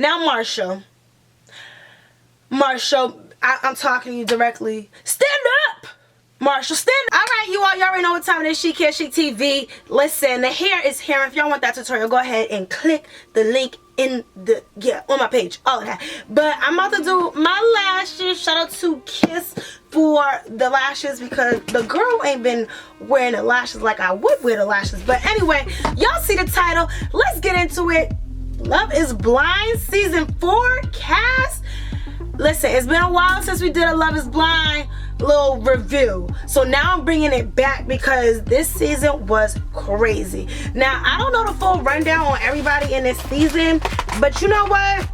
Now, Marshall, I'm talking to you directly. Stand up! Marshall, stand up. Alright, you already know what time it is. She Care Chic TV. Listen, the hair is here. If y'all want that tutorial, go ahead and click the link in the, on my page. All of that. But I'm about to do my lashes. Shout out to Kiss for the lashes, because the girl ain't been wearing the lashes like I would wear the lashes. But anyway, y'all see the title. Let's get into it. Love is Blind Season 4 cast. Listen, it's been a while since we did a Love is Blind little review. So now I'm bringing it back because this season was crazy. Now, I don't know the full rundown on everybody in this season, but you know what?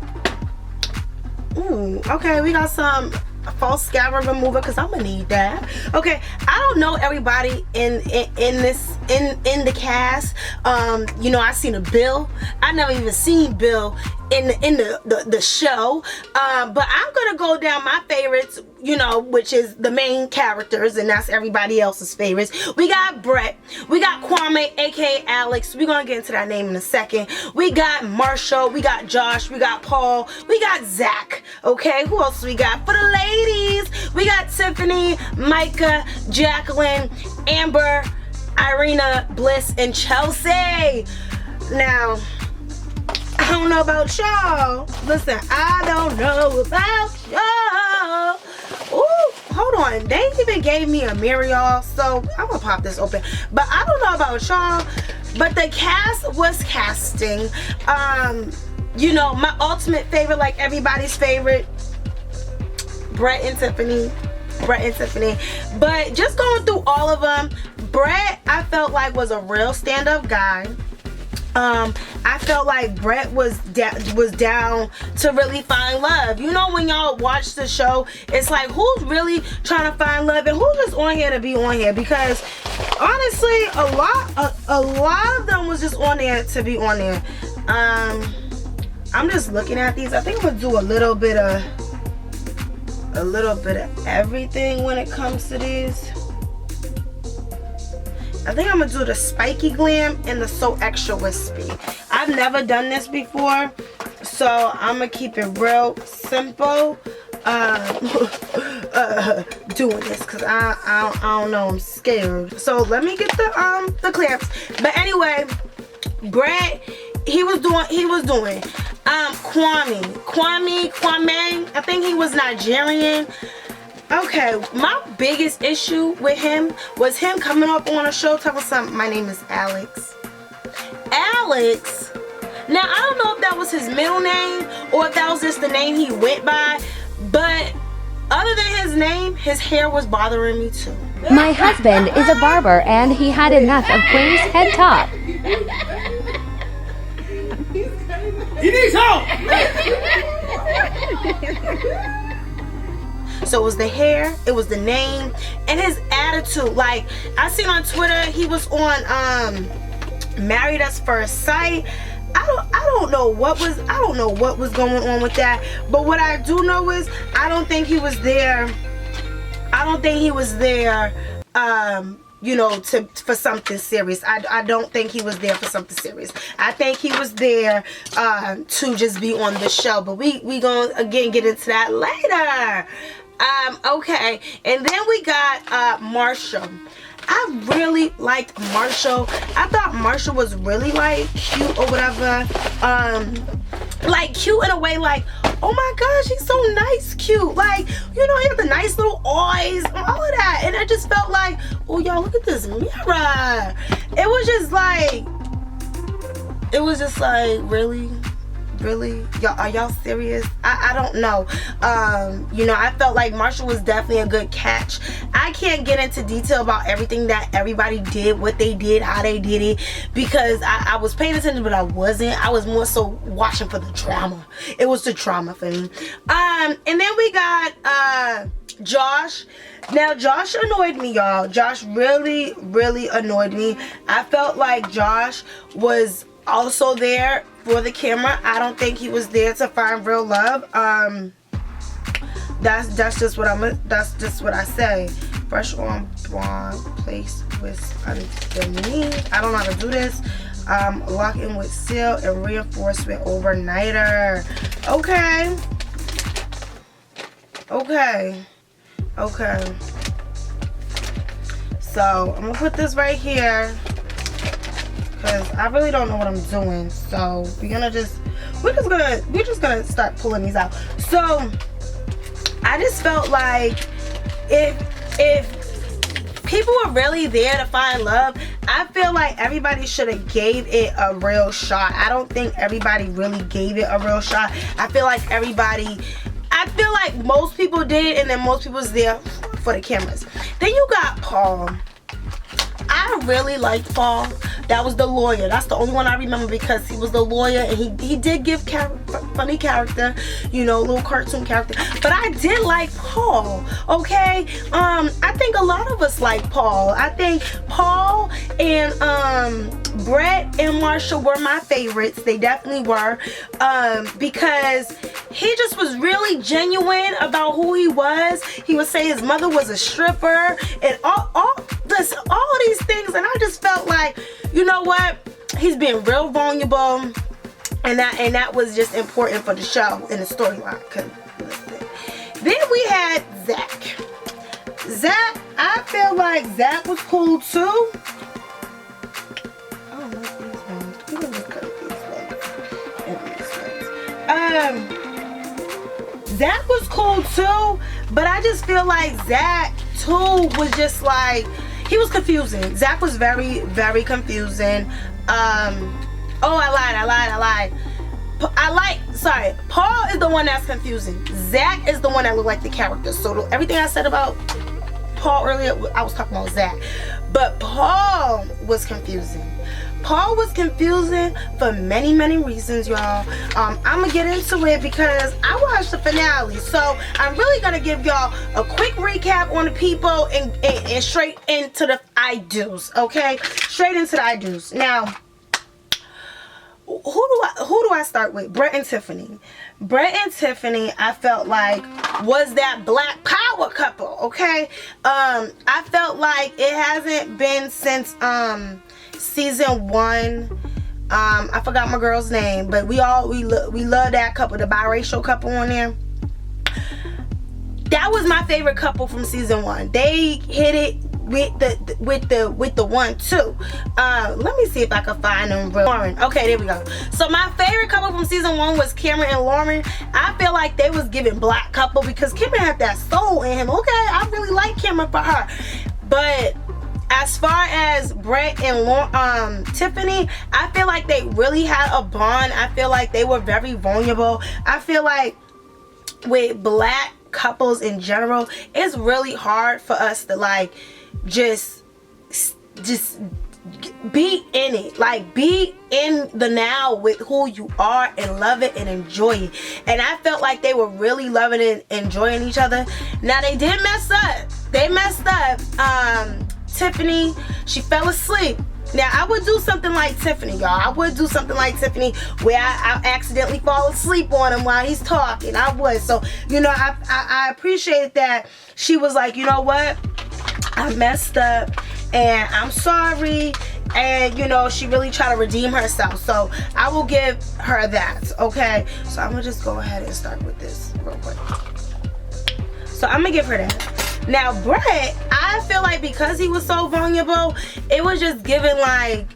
Ooh, okay, we got some false scalp remover because I'm gonna need that. Okay, I don't know everybody in the cast. You know, I seen a Bill. I never even seen Bill in the show. But I'm gonna go down my favorites, you know, which is the main characters, and that's everybody else's favorites. We got Brett, we got Kwame, aka Alex. We're gonna get into that name in a second. We got Marshall, we got Josh, we got Paul, we got Zach. Okay, who else we got? For the ladies, we got Tiffany, Micah, Jacqueline, Amber, Irina, Bliss, and Chelsea. Now, I don't know about y'all. Listen, I don't know about y'all. Ooh, hold on. They even gave me a mirror, y'all. So I'm gonna pop this open. But I don't know about y'all. But the cast was casting. You know, my ultimate favorite, like everybody's favorite, Brett and Tiffany. But just going through all of them, Brett, I felt like was a real stand-up guy. I felt like Brett was down to really find love. You know, when y'all watch the show, it's like, who's really trying to find love and who's just on here to be on here? Because honestly, a lot of them was just on there to be on there. I'm just looking at these. I think I'm gonna do a little bit of everything when it comes to these. I think I'm gonna do the spiky glam and the so extra wispy. I've never done this before, so I'm gonna keep it real simple doing this, because I don't know, I'm scared. So let me get the clamps. But anyway, Brett, he was doing Kwame, I think he was Nigerian. Okay, my biggest issue with him was him coming up on a show talking something, my name is Alex. Alex? Now, I don't know if that was his middle name or if that was just the name he went by, but other than his name, his hair was bothering me too. My husband is a barber and he had enough of Queen's head top. He needs help! So it was the hair, it was the name, and his attitude. Like, I seen on Twitter, he was on Married at First Sight. I don't know what was going on with that. But what I do know is I don't think he was there. You know, for something serious. I don't think he was there for something serious. I think he was there to just be on the show. But we gonna again get into that later. Okay, and then we got Marshall. I really liked Marshall. I thought Marshall was really like cute or whatever. Like cute in a way, like, oh my gosh, he's so nice, cute. Like, you know, he had the nice little eyes and all of that. And I just felt like, oh y'all, look at this mirror. It was just like, really? Y'all, are y'all serious? I don't know. You know, I felt like Marshall was definitely a good catch. I can't get into detail about everything that everybody did, what they did, how they did it, because I was paying attention, but I wasn't. I was more so watching for the drama. It was the drama for me. And then we got Josh. Now, Josh annoyed me, y'all. Josh really annoyed me. I felt like Josh was also there for the camera. I don't think he was there to find real love. That's just what I say. Brush on blonde, place with underneath. I don't know how to do this. Lock in with seal and reinforcement overnighter. Okay. Okay. Okay. So I'm gonna put this right here because I really don't know what I'm doing. So we're just gonna start pulling these out. So I just felt like if people were really there to find love, I feel like everybody should have gave it a real shot. I don't think everybody really gave it a real shot. I feel like most people did, and then most people was there for the cameras. Then you got Paul. I really liked Paul. That was the lawyer. That's the only one I remember because he was the lawyer, and he did give funny character, you know, little cartoon character. But I did like Paul, okay? I think a lot of us like Paul. I think Paul and Brett and Marsha were my favorites. They definitely were, because he just was really genuine about who he was. He would say his mother was a stripper and all these things, and I just felt like, you know what, he's being real vulnerable, and that was just important for the show and the storyline. Then we had Zach. I feel like Zach was cool too. I don't like these ones. We can just cut these ones. Zach was cool too, but I just feel like Zach too was just like, he was confusing. Zach was very, very confusing. Oh, I lied. Sorry. Paul is the one that's confusing. Zach is the one that looked like the character. So everything I said about Paul earlier, I was talking about Zach. But Paul was confusing. Paul was confusing for many, many reasons, y'all. I'm gonna get into it because I watched the finale. So I'm really gonna give y'all a quick recap on the people and straight into the I do's, okay? Straight into the I do's. Now, who do I start with? Brett and Tiffany. Brett and Tiffany, I felt like, was that black power couple, okay? I felt like it hasn't been since season 1. I forgot my girl's name, but we love that couple, the biracial couple on there. That was my favorite couple from season 1. They hit it with the 1 too. Let me see if I can find them. Lauren. Okay, there we go. So my favorite couple from season 1 was Cameron and Lauren. I feel like they was giving black couple because Cameron had that soul in him. Okay, I really like Cameron for her. But as far as Brett and Tiffany, I feel like they really had a bond. I feel like they were very vulnerable. I feel like with black couples in general, it's really hard for us to like just be in it, like be in the now with who you are and love it and enjoy it. And I felt like they were really loving and enjoying each other. Now they did mess up. They messed up. Tiffany, she fell asleep. Now I would do something like Tiffany, y'all. I would do something like Tiffany where I accidentally fall asleep on him while he's talking. I would. So, you know, I appreciate that she was like, you know what, I messed up and I'm sorry, and you know, she really tried to redeem herself. So I will give her that. Okay, so I'm gonna just go ahead and start with this real quick. So I'm gonna give her that. Now Brett, I feel like because he was so vulnerable, it was just giving like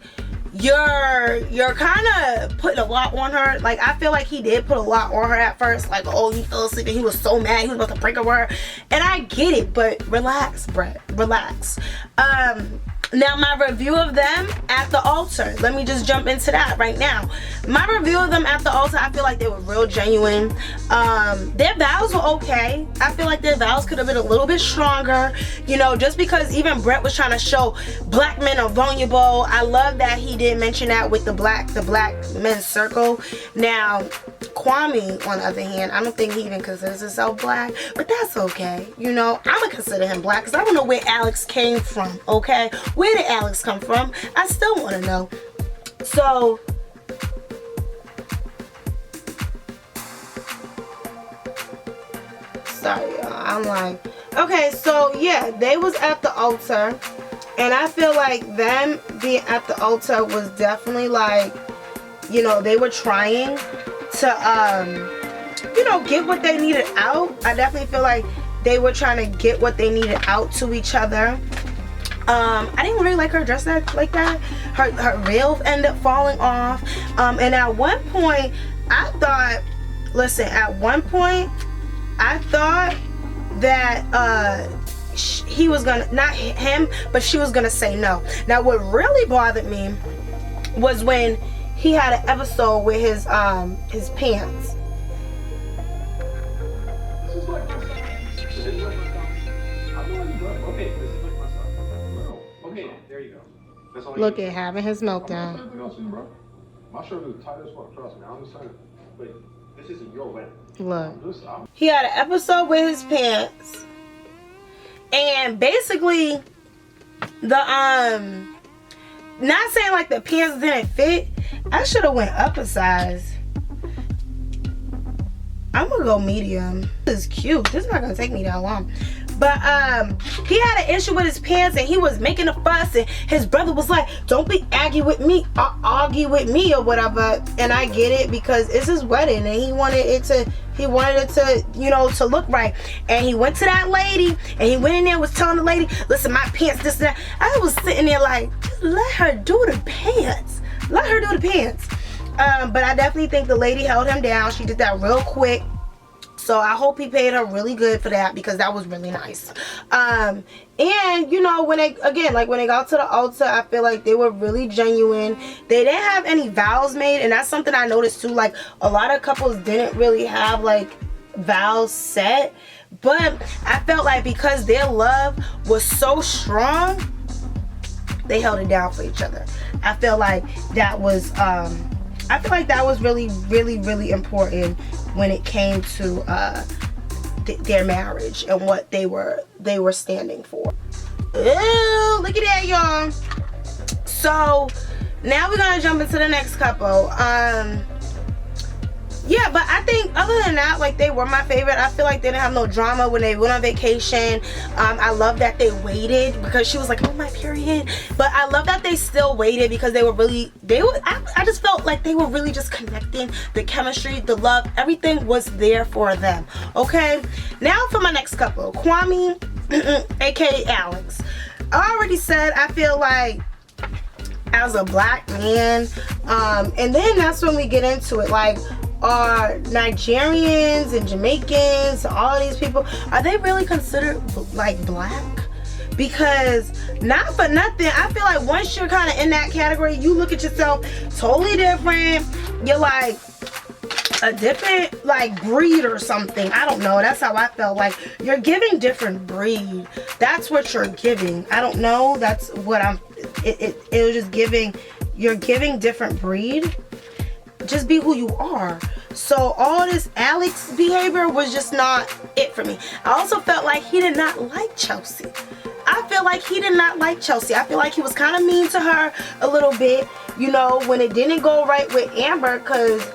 you're kind of putting a lot on her. Like I feel like he did put a lot on her at first. Like, oh, he fell asleep and he was so mad he was about to break up with her. And I get it, but relax, Brett, relax. Now my review of them at the altar, let me just jump into that right now. My review of them at the altar, I feel like they were real genuine. Their vows were okay. I feel like their vows could have been a little bit stronger, you know, just because even Brett was trying to show black men are vulnerable. I love that he did mention that with the black men's circle. Now Kwame, on the other hand, I don't think he even considers himself black, but that's okay. You know, I'm gonna consider him black because I don't know where Alex came from, okay? Where did Alex come from? I still want to know. So sorry, y'all. I'm like, okay, so yeah, they was at the altar, and I feel like them being at the altar was definitely like, you know, they were trying to you know, get what they needed out. I definitely feel like they were trying to get what they needed out to each other. I didn't really like her dress like that. Her veil ended up falling off. And at one point, I thought, listen, at one point, I thought that he was gonna, not him, but she was gonna say no. Now, what really bothered me was when he had an episode with his pants. This is like my son. This is like my son. I know you brother. Okay, this is like my son. No. Okay, there you go. That's all. Look at having his I'm not meltdown. saying anything else to you, bro. My shirt is tight as fuck. Trust me. I'm just saying. But this isn't your wedding. Look, I'm he had an episode with his pants, and basically the not saying like the pants didn't fit. I should have went up a size. I'm gonna go medium. This is cute. This is not gonna take me that long. But he had an issue with his pants, and he was making a fuss, and his brother was like, don't be argue with me or whatever. And I get it, because it's his wedding and he wanted it to, you know, to look right. And he went to that lady, and he went in there and was telling the lady, listen, my pants, this and that. I was sitting there like, let her do the pants. Let her do the pants. But I definitely think the lady held him down. She did that real quick. So I hope he paid her really good for that, because that was really nice. And you know, when they got to the altar, I feel like they were really genuine. They didn't have any vows made, and that's something I noticed too. Like, a lot of couples didn't really have like vows set, but I felt like because their love was so strong, they held it down for each other. I feel like that was really, really, really important when it came to their marriage and what they were standing for. Ooh, look at that, y'all. So now we're gonna jump into the next couple. Yeah, but I think other than that, like, they were my favorite. I feel like they didn't have no drama when they went on vacation. I love that they waited, because she was like, oh, my period. But I love that they still waited, because I just felt like they were really just connecting. The chemistry, the love, everything was there for them. Okay, now for my next couple, Kwame, aka Alex. I already said, I feel like as a black man, and then that's when we get into it, like, are Nigerians and Jamaicans, all these people, are they really considered like black? Because not for nothing, I feel like once you're kind of in that category, you look at yourself totally different. You're like a different like breed or something. I don't know. That's how I felt. Like, you're giving different breed. That's what you're giving. I don't know. That's what it was just giving. You're giving different breed. Just be who you are. So all this Alex behavior was just not it for me. I also felt like he did not like Chelsea. I feel like he did not like Chelsea. I feel like he was kind of mean to her a little bit, you know, when it didn't go right with Amber, because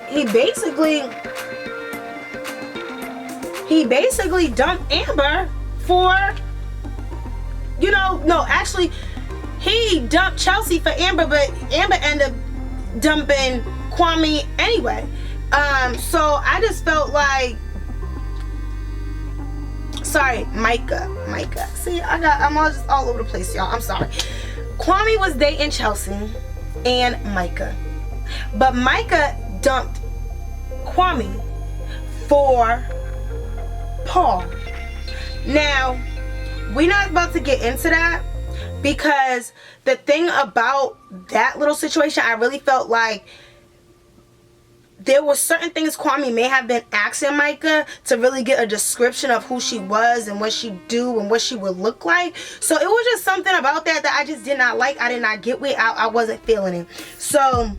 he basically dumped Amber for, you know, no, actually he dumped Chelsea for Amber, but Amber ended up dumping Kwame anyway. So I just felt like, sorry, Micah. See, I'm all over the place, y'all. I'm sorry. Kwame was dating Chelsea and Micah, but Micah dumped Kwame for Paul. Now, we're not about to get into that, because the thing about that little situation, I really felt like there were certain things Kwame may have been asking Micah to really get a description of who she was and what she do and what she would look like. So it was just something about that I just did not like. I did not get with. I wasn't feeling it. So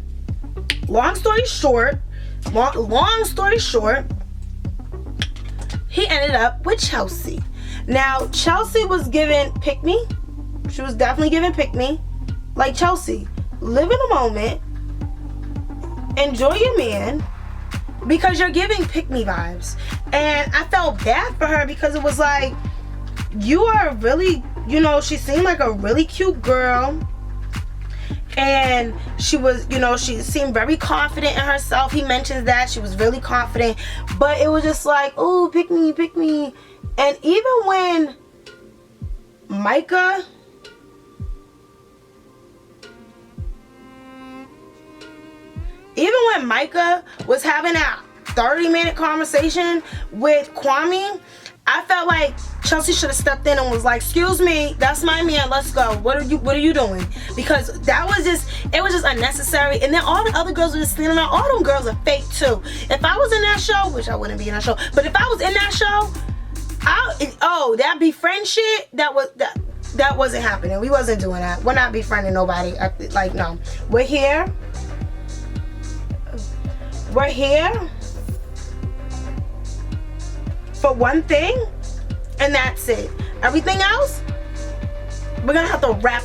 long story short, he ended up with Chelsea. Now, Chelsea was given pick me. She was definitely given pick me. Like, Chelsea, live in the moment. Enjoy your man, because you're giving pick me vibes. And I felt bad for her, because it was like, you are really, you know, she seemed like a really cute girl. and she was, you know, she seemed very confident in herself. He mentions that she was really confident, but it was just like, oh, pick me, pick me. And even when Micah was having that 30-minute conversation with Kwame, I felt like Chelsea should have stepped in and was like, excuse me, that's my man, let's go. What are you doing? Because that was just, it was just unnecessary. And then all the other girls were just standing around. All them girls are fake too. If I was in that show, which I wouldn't be in that show, but if I was in that show, that befriend shit, that wasn't happening. We wasn't doing that. We're not befriending nobody. Like, no. We're here for one thing, and that's it. Everything else, we're gonna have to wrap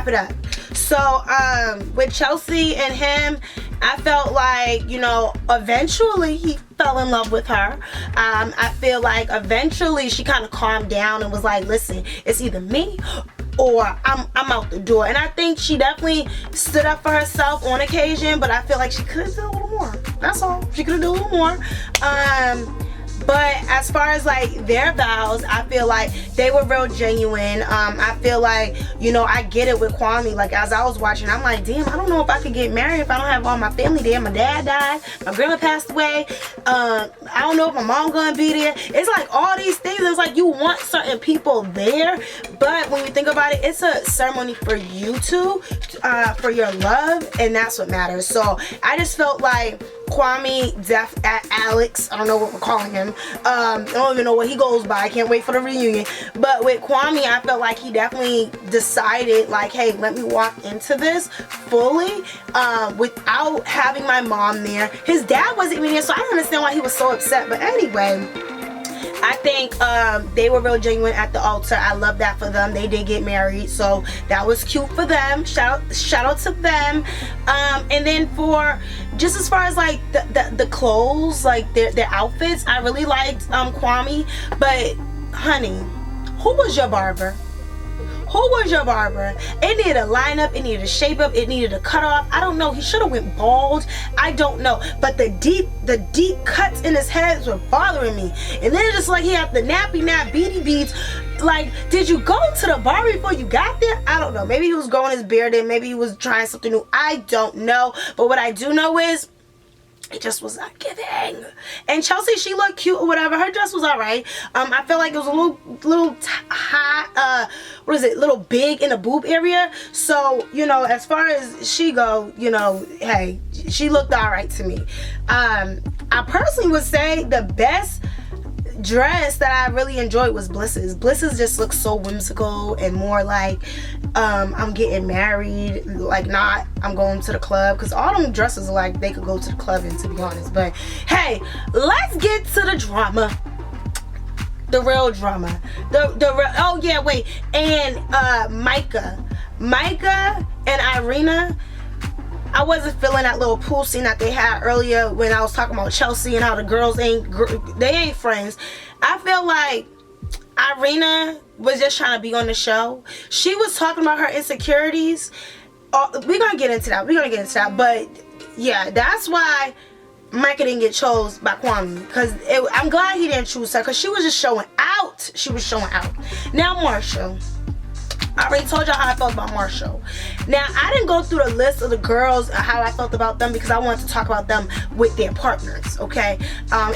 it up. So with Chelsea and him, I felt like, you know, eventually he fell in love with her. I feel like eventually she kind of calmed down and was like, listen, it's either me or I'm out the door. And I think she definitely stood up for herself on occasion, but I feel like she could have done a little more. That's all. She could have done a little more. But as far as like their vows, I feel like they were real genuine. I feel like, you know, I get it with Kwame. Like, as I was watching, I'm like, damn, I don't know if I could get married if I don't have all my family there. My dad died, my grandma passed away. I don't know if my mom gonna be there. It's like all these things. It's like you want certain people there, but when you think about it, it's a ceremony for you two, for your love, and that's what matters. So I just felt like Kwame, Alex, I don't know what we're calling him. I don't even know what he goes by. I can't wait for the reunion. But with Kwame, I felt like he definitely decided, like, hey, let me walk into this fully without having my mom there. His dad wasn't even there, so I don't understand why he was so upset. But anyway, I think they were real genuine at the altar. I love that for them. They did get married, so that was cute for them. Shout out to them. And then for just as far as like the clothes, like their outfits, I really liked Kwame. But honey, who was your barber? Who was your barber? It needed a lineup, it needed a shape up, it needed a cut off. I don't know. He should have went bald. I don't know. But the deep cuts in his head were bothering me. And then it's just like he had the nappy beady beads. Like, did you go to the barber before you got there? I don't know. Maybe he was growing his beard in. Maybe he was trying something new. I don't know. But what I do know is it just was not giving. And Chelsea, she looked cute or whatever. Her dress was alright. I felt like it was a little high, little big in the boob area. So, you know, as far as she go, you know, hey, she looked alright to me. I personally would say the best dress that I really enjoyed was Bliss's. Bliss's just looks so whimsical and more like I'm getting married, like not I'm going to the club, because all them dresses are like they could go to the club in, to be honest. But hey, let's get to the drama. The real drama. Oh yeah, wait. And Micah and Irina, I wasn't feeling that little pool scene that they had earlier when I was talking about Chelsea and how the girls ain't friends. I feel like Irina was just trying to be on the show. She was talking about her insecurities. We're gonna get into that. But yeah, that's why Micah didn't get chose by Kwame, because I'm glad he didn't choose her, because she was just showing out. Now Marshall, I already told y'all how I felt about Marshall. Now, I didn't go through the list of the girls, how I felt about them, because I wanted to talk about them with their partners, okay?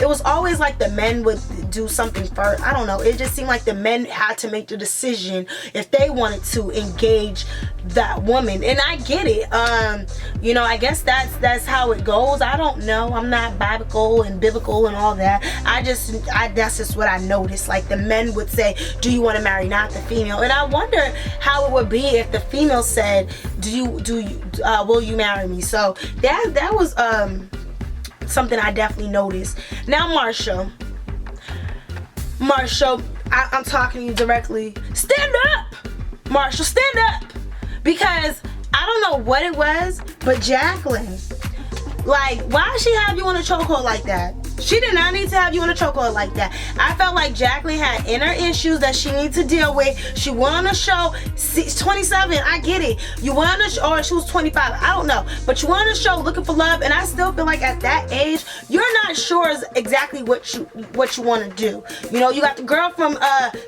It was always like the men would do something first. I don't know. It just seemed like the men had to make the decision if they wanted to engage that woman. And I get it. You know, I guess that's how it goes. I don't know. I'm not biblical and all that. That's just what I noticed. Like, the men would say, do you want to marry not the female? And I wonder how it would be if the female said, will you marry me? So that was something I definitely noticed. Now Marshall, I'm talking to you directly. Stand up, Marshall, stand up, because I don't know what it was, but Jacqueline, Like, why did she have you in a chokehold like that? She did not need to have you in a chokehold like that. I felt like Jacqueline had inner issues that she needed to deal with. She went on the show, 27, I get it. You went on the show, or she was 25, I don't know. But you went on the show looking for love, and I still feel like at that age, you're not sure exactly what you want to do. You know, you got the girl from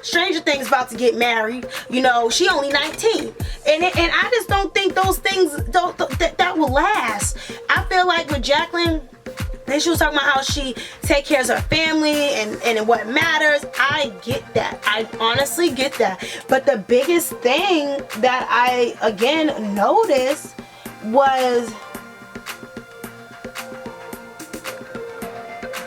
Stranger Things about to get married. You know, she only 19. And I just don't think those things, that will last. I feel like with Jacqueline, then she was talking about how she take care of her family and what matters. I get that. I honestly get that. But the biggest thing that I, again, noticed was...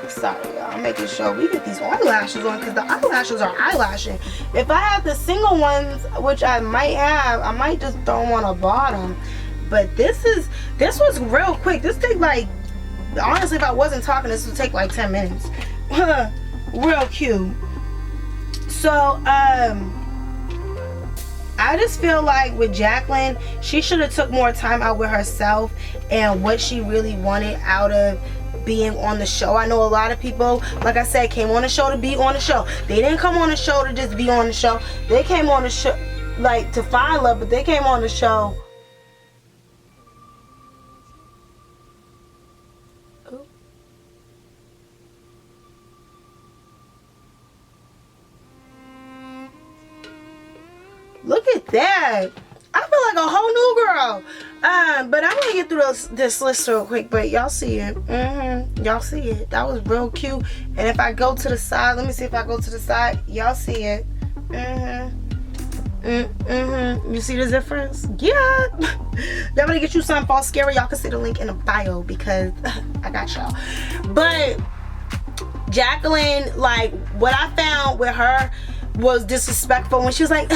Sorry, y'all. I'm making sure we get these eyelashes on because the eyelashes are eyelashing. If I have the single ones, which I might have, I might just throw them on the bottom. But this was real quick. This take like... Honestly, if I wasn't talking, this would take like 10 minutes. Real cute. So, I just feel like with Jacqueline, she should have took more time out with herself and what she really wanted out of being on the show. I know a lot of people, like I said, came on the show to be on the show. They didn't come on the show to just be on the show. They came on the show, like, to find love, but they came on the show... Look at that. I feel like a whole new girl. But I'm gonna get through this list real quick, but y'all see it. Y'all see it. That was real cute. And if I go to the side, let me see if I go to the side. Y'all see it. You see the difference? Yeah. Y'all gonna get you something false scary. Y'all can see the link in the bio because I got y'all. But Jacqueline, like, what I found with her was disrespectful when she was like,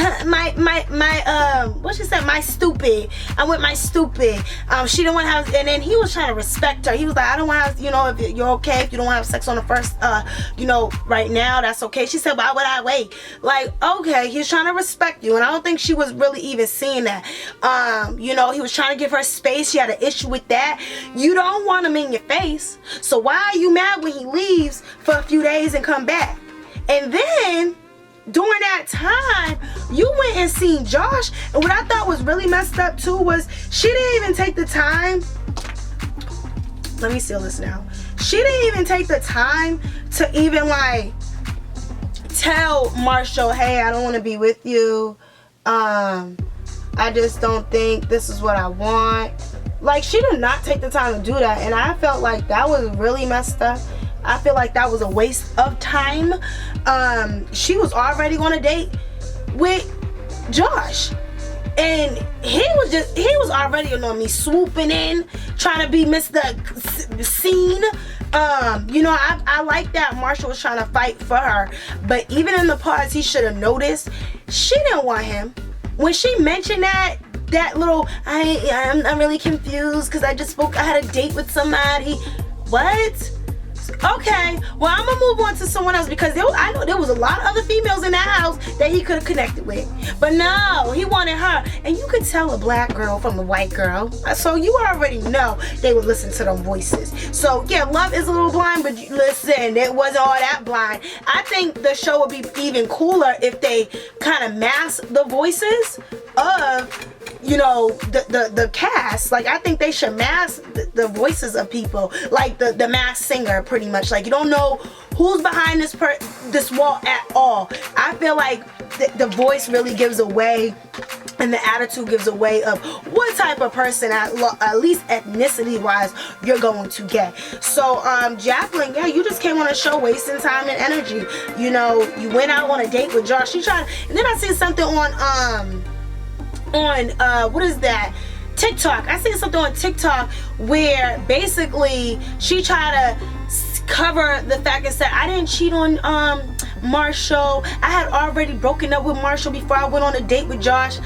what she said, my stupid. I'm with my stupid. She didn't want to have, and then he was trying to respect her. He was like, I don't want to have, you know, if you're okay, if you don't want to have sex on the first, you know, right now, that's okay. She said, why would I wait? Like, okay, he's trying to respect you, and I don't think she was really even seeing that. You know, he was trying to give her space. She had an issue with that. You don't want him in your face, so why are you mad when he leaves for a few days and come back? And then during that time, you went and seen Josh, and what I thought was really messed up too was she didn't even take the time. Let me seal this now. She didn't even take the time to even like tell Marshall, hey, I don't want to be with you. I just don't think this is what I want. Like, she did not take the time to do that, and I felt like that was really messed up. I feel like that was a waste of time. She was already on a date with Josh, and he was already on me, swooping in, trying to be Mr. Scene. You know, I like that Marshall was trying to fight for her, but even in the parts he should have noticed, she didn't want him. When she mentioned that little, I'm really confused because I had a date with somebody. What? Okay, well, I'm gonna move on to someone else because I know there was a lot of other females in that house that he could have connected with, but no, he wanted her. And you could tell a black girl from a white girl, so you already know they would listen to them voices. So yeah, love is a little blind, but listen, it wasn't all that blind. I think the show would be even cooler if they kind of mask the voices of, you know, the cast. Like, I think they should mask the voices of people, like the masked singer, pretty much. Like, you don't know who's behind this wall at all. I feel like the voice really gives away, and the attitude gives away of what type of person, at least ethnicity wise, you're going to get. So Jacqueline, yeah, you just came on a show wasting time and energy. You know, you went out on a date with Josh. She tried, and then I seen something on what is that, TikTok. I seen something on TikTok where basically she tried to cover the fact and said, I didn't cheat on Marshall. I had already broken up with Marshall before I went on a date with Josh.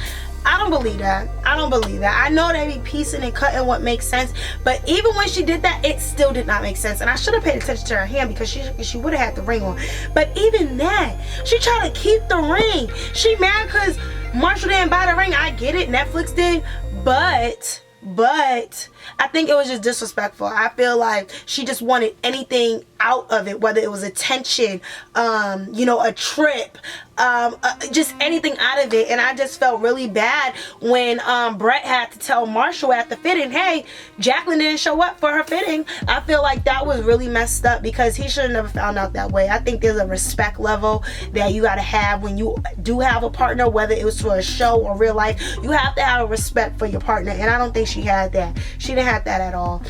I don't believe that. I don't believe that. I know they be piecing and cutting what makes sense, but even when she did that, it still did not make sense. And I should have paid attention to her hand because she would have had the ring on. But even that, she tried to keep the ring. She mad because Marshall didn't buy the ring. I get it, Netflix did, but I think it was just disrespectful. I feel like she just wanted anything out of it, whether it was attention, you know, a trip, just anything out of it. And I just felt really bad when Brett had to tell Marshall at the fitting, hey, Jacqueline didn't show up for her fitting. I feel like that was really messed up, because he should have never found out that way. I think there's a respect level that you got to have when you do have a partner, whether it was for a show or real life. You have to have a respect for your partner, and I don't think she had that. She didn't have that at all.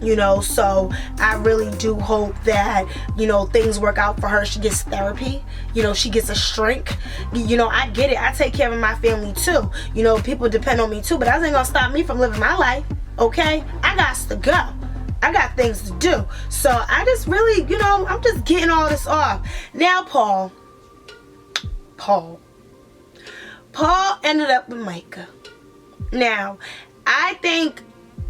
You know, so I really do hope that, you know, things work out for her. She gets therapy, you know, she gets a shrink. You know, I get it. I take care of my family too. You know, people depend on me too, but that ain't gonna stop me from living my life, okay? I got to go. I got things to do. So I just really, you know, I'm just getting all this off. Now, Paul ended up with Micah. Now, I think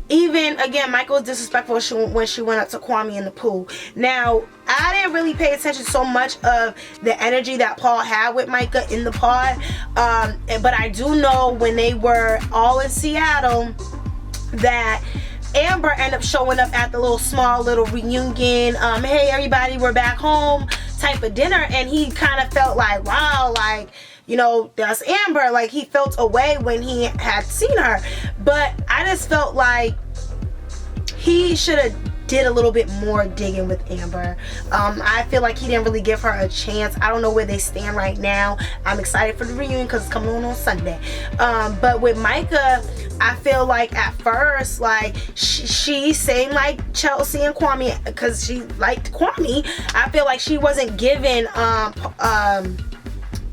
even, again, Micah was disrespectful when she went up to Kwame in the pool. Now, I didn't really pay attention so much of the energy that Paul had with Micah in the pod. But I do know when they were all in Seattle that Amber ended up showing up at the small little reunion, hey everybody, we're back home type of dinner, and he kind of felt like, wow, like, you know, that's Amber. Like, he felt away when he had seen her. But I just felt like he should have did a little bit more digging with Amber. I feel like he didn't really give her a chance. I don't know where they stand right now. I'm excited for the reunion because it's coming on Sunday. But with Micah, I feel like at first, like, she same like Chelsea and Kwame, because she liked Kwame. I feel like she wasn't giving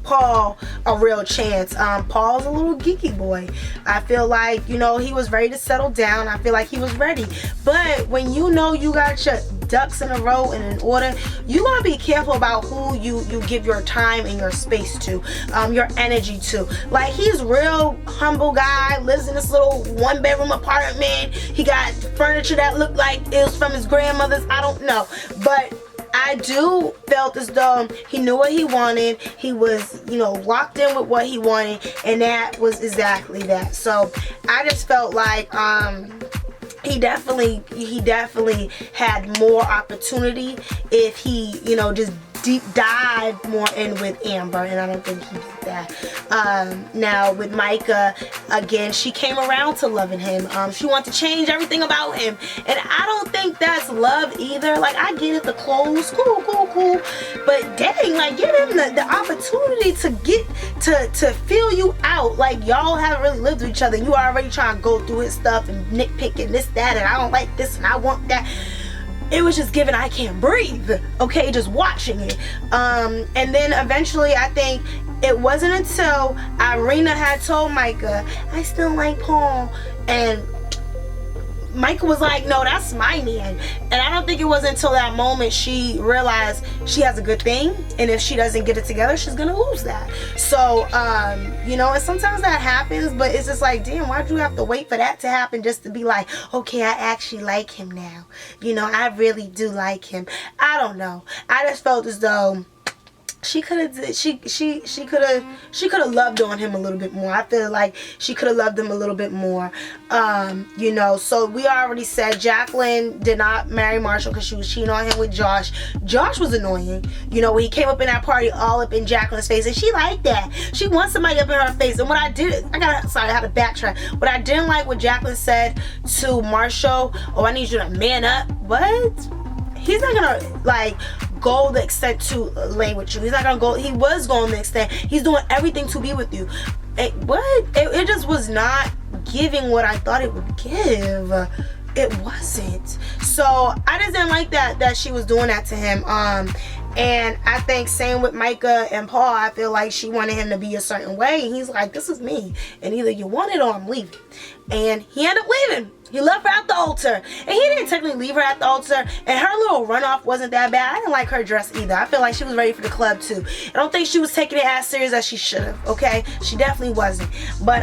Paul a real chance. Paul's a little geeky boy. I feel like, you know, he was ready to settle down. I feel like he was ready. But when you know you got your ducks in a row and in order, you want to be careful about who you give your time and your space to, your energy to. Like, he's real humble guy, lives in this little 1-bedroom apartment. He got furniture that looked like it was from his grandmother's. I don't know. But I do felt as though he knew what he wanted. He was, you know, locked in with what he wanted, and that was exactly that. So I just felt like he definitely had more opportunity if he, you know, just deep dive more in with Amber, and I don't think he did that. Now with Micah, again, she came around to loving him. She wanted to change everything about him, and I don't think that's love either. Like, I get it, the clothes, cool, but dang, like, give him the opportunity to get to feel you out. Like, y'all haven't really lived with each other, and you already trying to go through his stuff and nitpicking this, that, and I don't like this and I want that. It was just given I can't breathe, okay, just watching it. And then eventually, I think it wasn't until Irina had told Micah, I still like Paul, and Micah was like, no, that's my man. And I don't think it was until that moment she realized she has a good thing, and if she doesn't get it together, she's gonna lose that. So you know, and sometimes that happens, but it's just like, damn, why'd you have to wait for that to happen just to be like, okay, I actually like him now, you know, I really do like him. I don't know, I just felt as though she could have loved on him a little bit more. I feel like she could have loved him a little bit more. You know, so we already said Jacqueline did not marry Marshall because she was cheating on him with Josh. Josh was annoying. You know, when he came up in that party all up in Jacqueline's face, and she liked that. She wants somebody up in her face. And what I did, I had to backtrack. What I didn't like what Jacqueline said to Marshall, oh, I need you to man up. What? He's not gonna, like, go the extent to lay with you. He's not gonna go. He was going the extent. He's doing everything to be with you. It just was not giving what I thought it would give. It wasn't. So I just didn't like that she was doing that to him. And I think same with Micah and Paul. I feel like she wanted him to be a certain way, and he's like, this is me, and either you want it or I'm leaving. And he ended up leaving. He left her at the altar, and he didn't technically leave her at the altar, and her little runoff wasn't that bad. I didn't like her dress either. I feel like she was ready for the club too. I don't think she was taking it as serious as she should have, okay? She definitely wasn't. But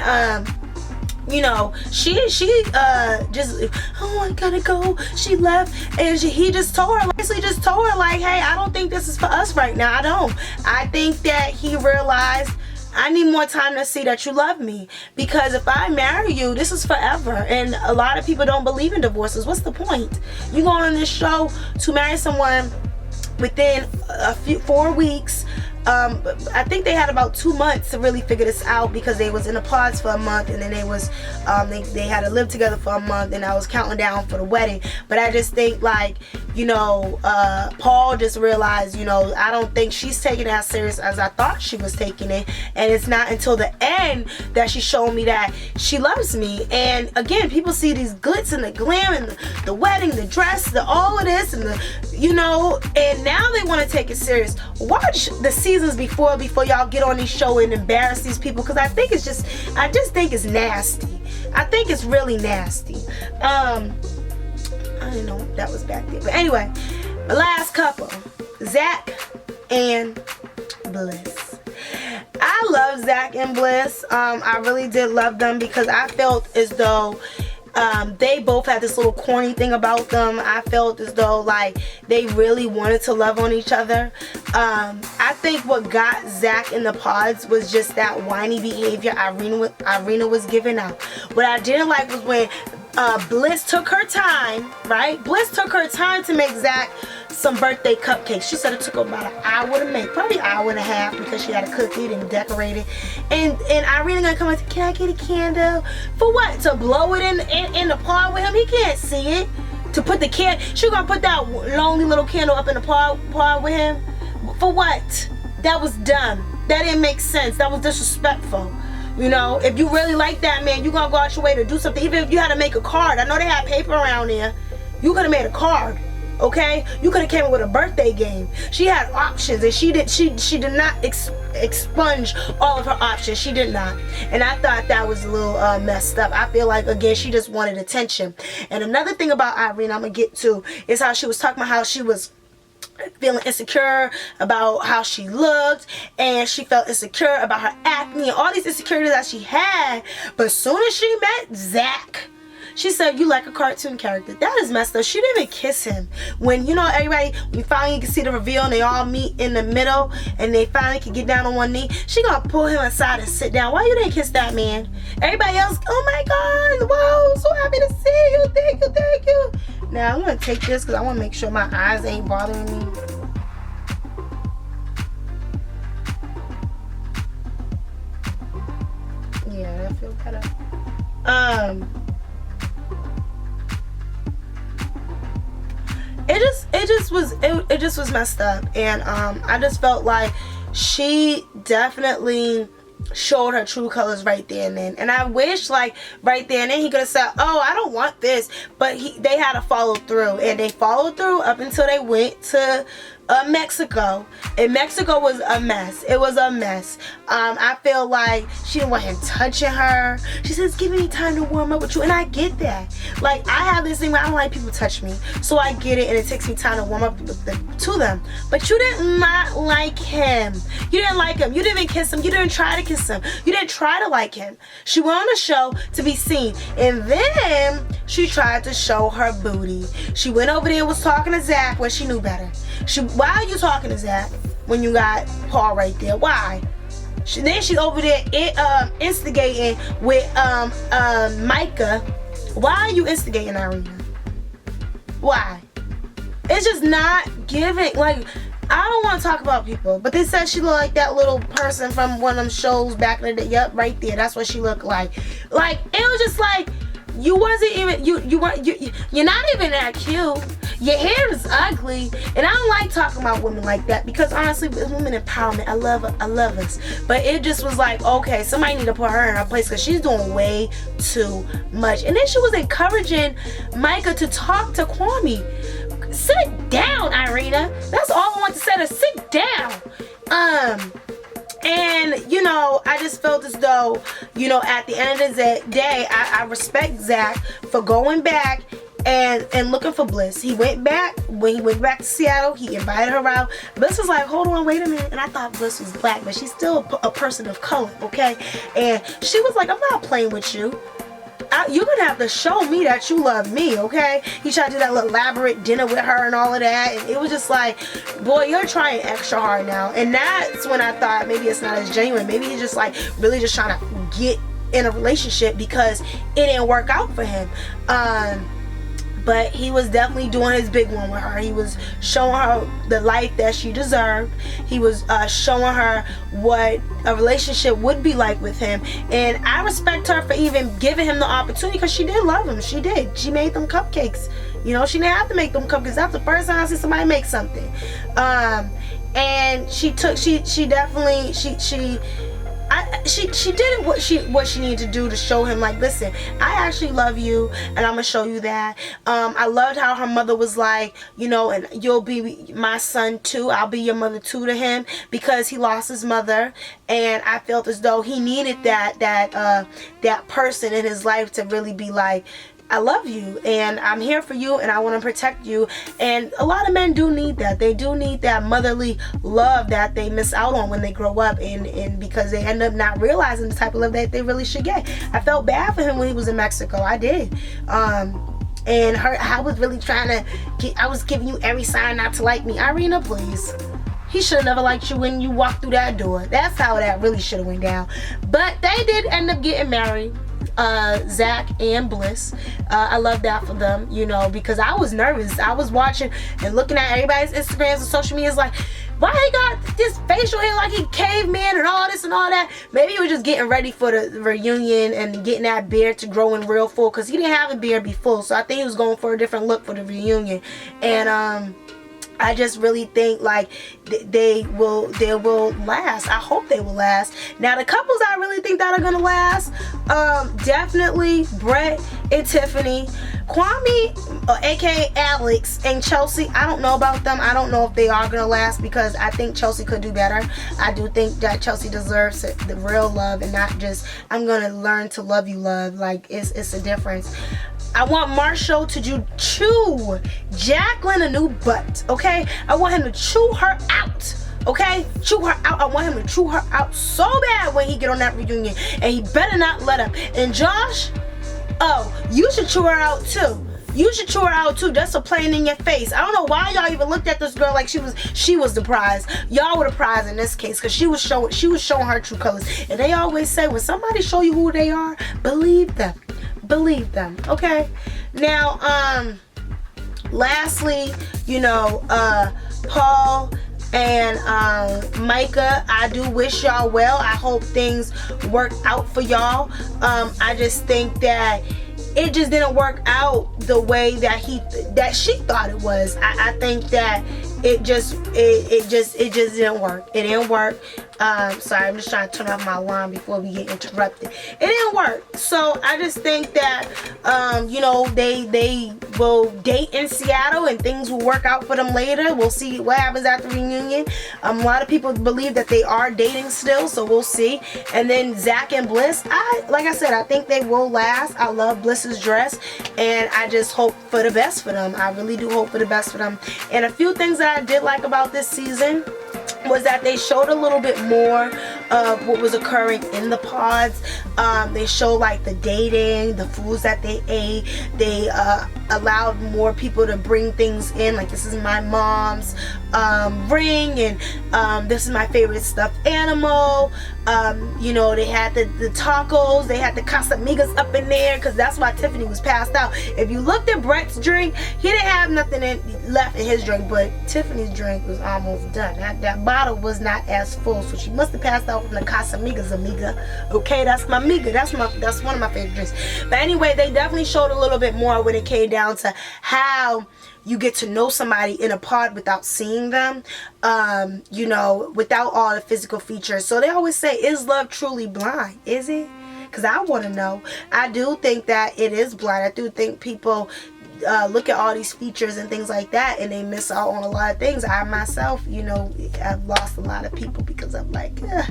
you know, she just, oh, I gotta go. She left, and he just told her, basically just told her, like, hey, I don't think this is for us right now. I don't. I think that he realized I need more time to see that you love me, because if I marry you, this is forever. And a lot of people don't believe in divorces. What's the point? You go on this show to marry someone within 4 weeks. I think they had about 2 months to really figure this out, because they was in a pause for a month, and then they was they had to live together for a month, and I was counting down for the wedding. But I just think, like, you know, Paul just realized, you know, I don't think she's taking it as serious as I thought she was taking it, and it's not until the end that she showed me that she loves me. And again, people see these glitz and the glam and the wedding, the dress, the all of this, and the, you know, and now they want to take it serious. Watch the seasons before y'all get on these show and embarrass these people, because I just think it's nasty. I think it's really nasty. I didn't know that was back there, but anyway, the last couple, Zach and Bliss. I love Zach and Bliss. I really did love them, because I felt as though they both had this little corny thing about them. I felt as though, like, they really wanted to love on each other. I think what got Zach in the pods was just that whiny behavior Irina was giving out. What I didn't like was when Bliss took her time, right? Bliss took her time to make Zach some birthday cupcakes. She said it took her about an hour to make, probably an hour and a half, because she had to cook it and decorate it. And Irina gonna come and say, can I get a candle? For what? To blow it in the pod with him? He can't see it. To put the she gonna put that lonely little candle up in the pod with him? For what? That was dumb. That didn't make sense. That was disrespectful. You know, if you really like that man, you gonna go out your way to do something. Even if you had to make a card. I know they had paper around there. You could have made a card. Okay, you could have came up with a birthday game. She had options, and she did not expunge all of her options. She did not, and I thought that was a little messed up. I feel like, again, she just wanted attention. And another thing about Irina I'm gonna get to is how she was talking about how she was feeling insecure about how she looked, and she felt insecure about her acne and all these insecurities that she had. But as soon as she met Zach, she said, you like a cartoon character. That is messed up. She didn't even kiss him. When, you know, everybody, when finally you can see the reveal and they all meet in the middle and they finally can get down on one knee, she gonna pull him aside and sit down. Why you didn't kiss that man? Everybody else, oh my God, wow, so happy to see you. Thank you, thank you. Now, I'm gonna take this because I wanna make sure my eyes ain't bothering me. Yeah, that feels better. It just was messed up, and I just felt like she definitely showed her true colors right there and then. And I wish, like, right there and then he could have said, oh, I don't want this, but they had to follow through, and they followed through up until they went to Mexico, and Mexico was a mess. It was a mess. I feel like she didn't want him touching her. She says, give me time to warm up with you, and I get that. Like, I have this thing where I don't like people touch me, so I get it, and it takes me time to warm up to them. But you did not like him. You didn't like him. You didn't even kiss him. You didn't try to kiss him. You didn't try to like him. She went on the show to be seen, and then she tried to show her booty. She went over there and was talking to Zach when she knew better. Why are you talking to Zach when you got Paul right there? Why? Then she's over there instigating with Micah. Why are you instigating Irina? Why? It's just not giving. Like, I don't want to talk about people, but they said she looked like that little person from one of them shows back in the day. Yup, right there. That's what she looked like. Like, it was just like, you wasn't even, you're not even that cute. Your hair is ugly, and I don't like talking about women like that, because honestly, it's women empowerment. I love us. But it just was like, okay, somebody need to put her in her place, because she's doing way too much. And then she was encouraging Micah to talk to Kwame. Sit down, Irina. That's all I want to say, to sit down. And, you know, I just felt as though, you know, at the end of the day, I respect Zach for going back and looking for Bliss. He went back. When he went back to Seattle, he invited her out. Bliss was like, hold on, wait a minute. And I thought Bliss was black, but she's still a person of color, okay? And she was like, I'm not playing with you. you're gonna have to show me that you love me, okay? He tried to do that little elaborate dinner with her and all of that, and it was just like, boy, you're trying extra hard now. And that's when I thought maybe it's not as genuine. Maybe he's just like really just trying to get in a relationship because it didn't work out for him. But he was definitely doing his big one with her. He was showing her the life that she deserved. He was showing her what a relationship would be like with him. And I respect her for even giving him the opportunity, because she did love him. She did. She made them cupcakes. You know, she didn't have to make them cupcakes. That's the first time I see somebody make something. And she definitely she did what she needed to do to show him, like, listen, I actually love you, and I'm gonna show you that. I loved how her mother was like, you know, and you'll be my son too, I'll be your mother too, to him, because he lost his mother, and I felt as though he needed that person in his life to really be like, I love you, and I'm here for you, and I want to protect you. And a lot of men do need that. They do need that motherly love that they miss out on when they grow up, and because they end up not realizing the type of love that they really should get. I felt bad for him when he was in Mexico. I did. And I was really trying to I was giving you every sign not to like me. Irina, please. He should have never liked you when you walked through that door. That's how that really should have went down. But they did end up getting married. Zach and Bliss. I love that for them, you know, because I was nervous. I was watching and looking at everybody's Instagrams and social media. It's like, why he got this facial hair like he caveman and all this and all that? Maybe he was just getting ready for the reunion and getting that beard to grow in real full, because he didn't have a beard before. So I think he was going for a different look for the reunion. And I just really think like they will last. I hope they will last. Now the couples I really think that are gonna last, definitely Brett and Tiffany. Kwame, aka Alex, and Chelsea, I don't know about them. I don't know if they are gonna last, because I think Chelsea could do better. I do think that Chelsea deserves the real love, and not just I'm gonna learn to love you love. Like it's a difference. I want Marshall to chew Jacqueline a new butt, okay? I want him to chew her out, okay? Chew her out. I want him to chew her out so bad when he get on that reunion, and he better not let him. And Josh, oh, you should chew her out too. You should chew her out too. That's a plain in your face. I don't know why y'all even looked at this girl like she was the prize. Y'all were the prize in this case, because she was showing her true colors. And they always say, when somebody show you who they are, believe them. Believe them, okay? Now, lastly, you know, Paul and Micah, I do wish y'all well. I hope things work out for y'all. I just think that it just didn't work out the way that she thought it was. I think that it just didn't work. It didn't work. Sorry, I'm just trying to turn off my alarm before we get interrupted. It didn't work. So I just think that you know, they will date in Seattle and things will work out for them later. We'll see what happens at the reunion. A lot of people believe that they are dating still, so we'll see. And then Zach and Bliss, like I said, I think they will last. I love Bliss's dress, and I just hope for the best for them. I really do hope for the best for them. And a few things that I did like about this season was that they showed a little bit more of what was occurring in the pods. They showed like the dating, the foods that they ate. They allowed more people to bring things in, like this is my mom's ring, and this is my favorite stuffed animal. You know, they had the tacos, they had the Casamigas up in there, because that's why Tiffany was passed out. If you looked at Brett's drink, he didn't have nothing left in his drink, but Tiffany's drink was almost done. That bottle was not as full, so she must have passed out from the Casamigas, amiga. Okay, that's my amiga. That's one of my favorite drinks. But anyway, they definitely showed a little bit more when it came down to how you get to know somebody in a pod without seeing them, you know, without all the physical features. So they always say, is love truly blind? Is it? Because I want to know. I do think that it is blind. I do think people look at all these features and things like that, and they miss out on a lot of things. I myself, you know, I've lost a lot of people because I'm like, I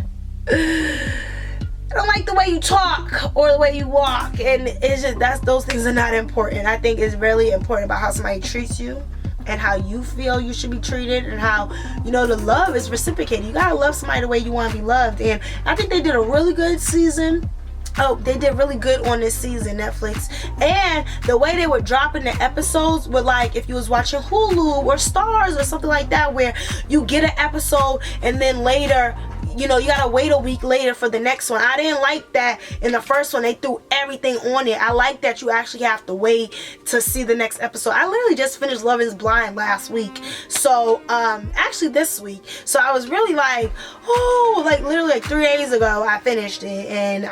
don't like the way you talk or the way you walk, and it's just those things are not important. I think it's really important about how somebody treats you and how you feel you should be treated, and how, you know, the love is reciprocated. You gotta love somebody the way you want to be loved, and I think they did a really good season. Oh, they did really good on this season, Netflix. And the way they were dropping the episodes were like if you was watching Hulu or Stars or something like that, where you get an episode and then later, you know, you gotta wait a week later for the next one. I didn't like that in the first one. They threw everything on it. I like that you actually have to wait to see the next episode. I literally just finished Love is Blind last week. So, actually this week. So I was really like, oh, like literally like 3 days ago I finished it. And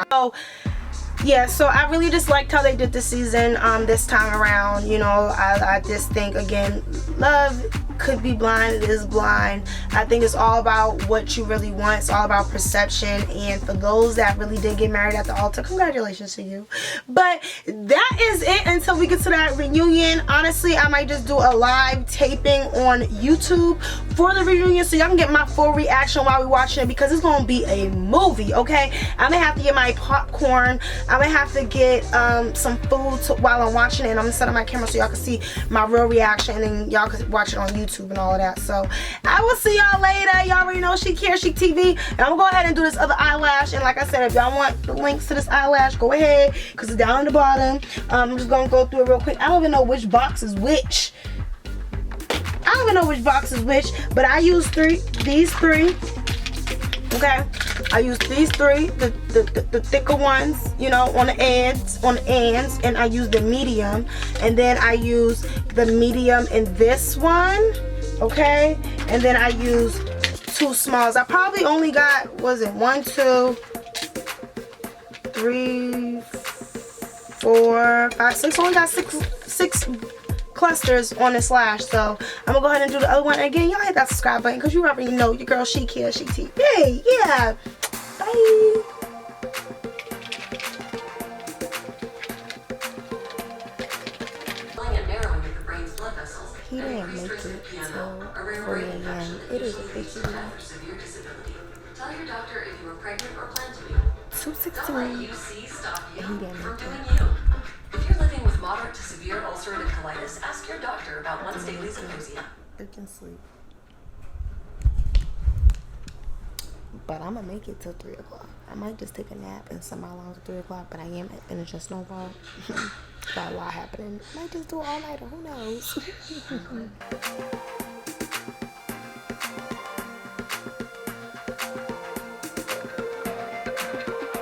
yeah, so I really just liked how they did this season this time around. You know, I just think, again, love could be blind. It is blind. I think it's all about what you really want. It's all about perception. And for those that really did get married at the altar, congratulations to you. But that is it until we get to that reunion. Honestly, I might just do a live taping on YouTube for the reunion so y'all can get my full reaction while we're watching it, because it's going to be a movie, okay? I'm going to have to get my popcorn. I'm going to have to get some food while I'm watching it. And I'm going to set up my camera so y'all can see my real reaction, and then y'all can watch it on YouTube and all of that. So I will see y'all later. Y'all already know Chic Hair, Chic TV. And I'm gonna go ahead and do this other eyelash. And like I said, if y'all want the links to this eyelash, go ahead, because it's down at the bottom. I'm just gonna go through it real quick. I don't even know which box is which. I don't even know which box is which, but I use these three. Okay, I use these three, the thicker ones, you know, on the ends, and I use the medium, and then I use the medium in this one, okay, and then I use 2 smalls. I probably only got, was it 1, 2, 3, 4, 5, 6. I only got six clusters on this lash. So I'm gonna go ahead and do the other one. And again, y'all hit that subscribe button, because you already know your girl Chic Hair, Chic TV. Yeah, bye. He didn't make it till 4 a.m. It is officially Tell your doctor if you were pregnant or plan to be. 2:16. Don't let UC stop you He didn't from make doing it. you. If you're living with moderate to severe ulcerative colitis, ask your doctor about once daily Zeposia. Freaking sleep. But I'm gonna make it till 3 o'clock. I might just take a nap and somehow along to 3 o'clock, but I am finishing Snowball. Got a lot happening. Might just do it all night, who knows?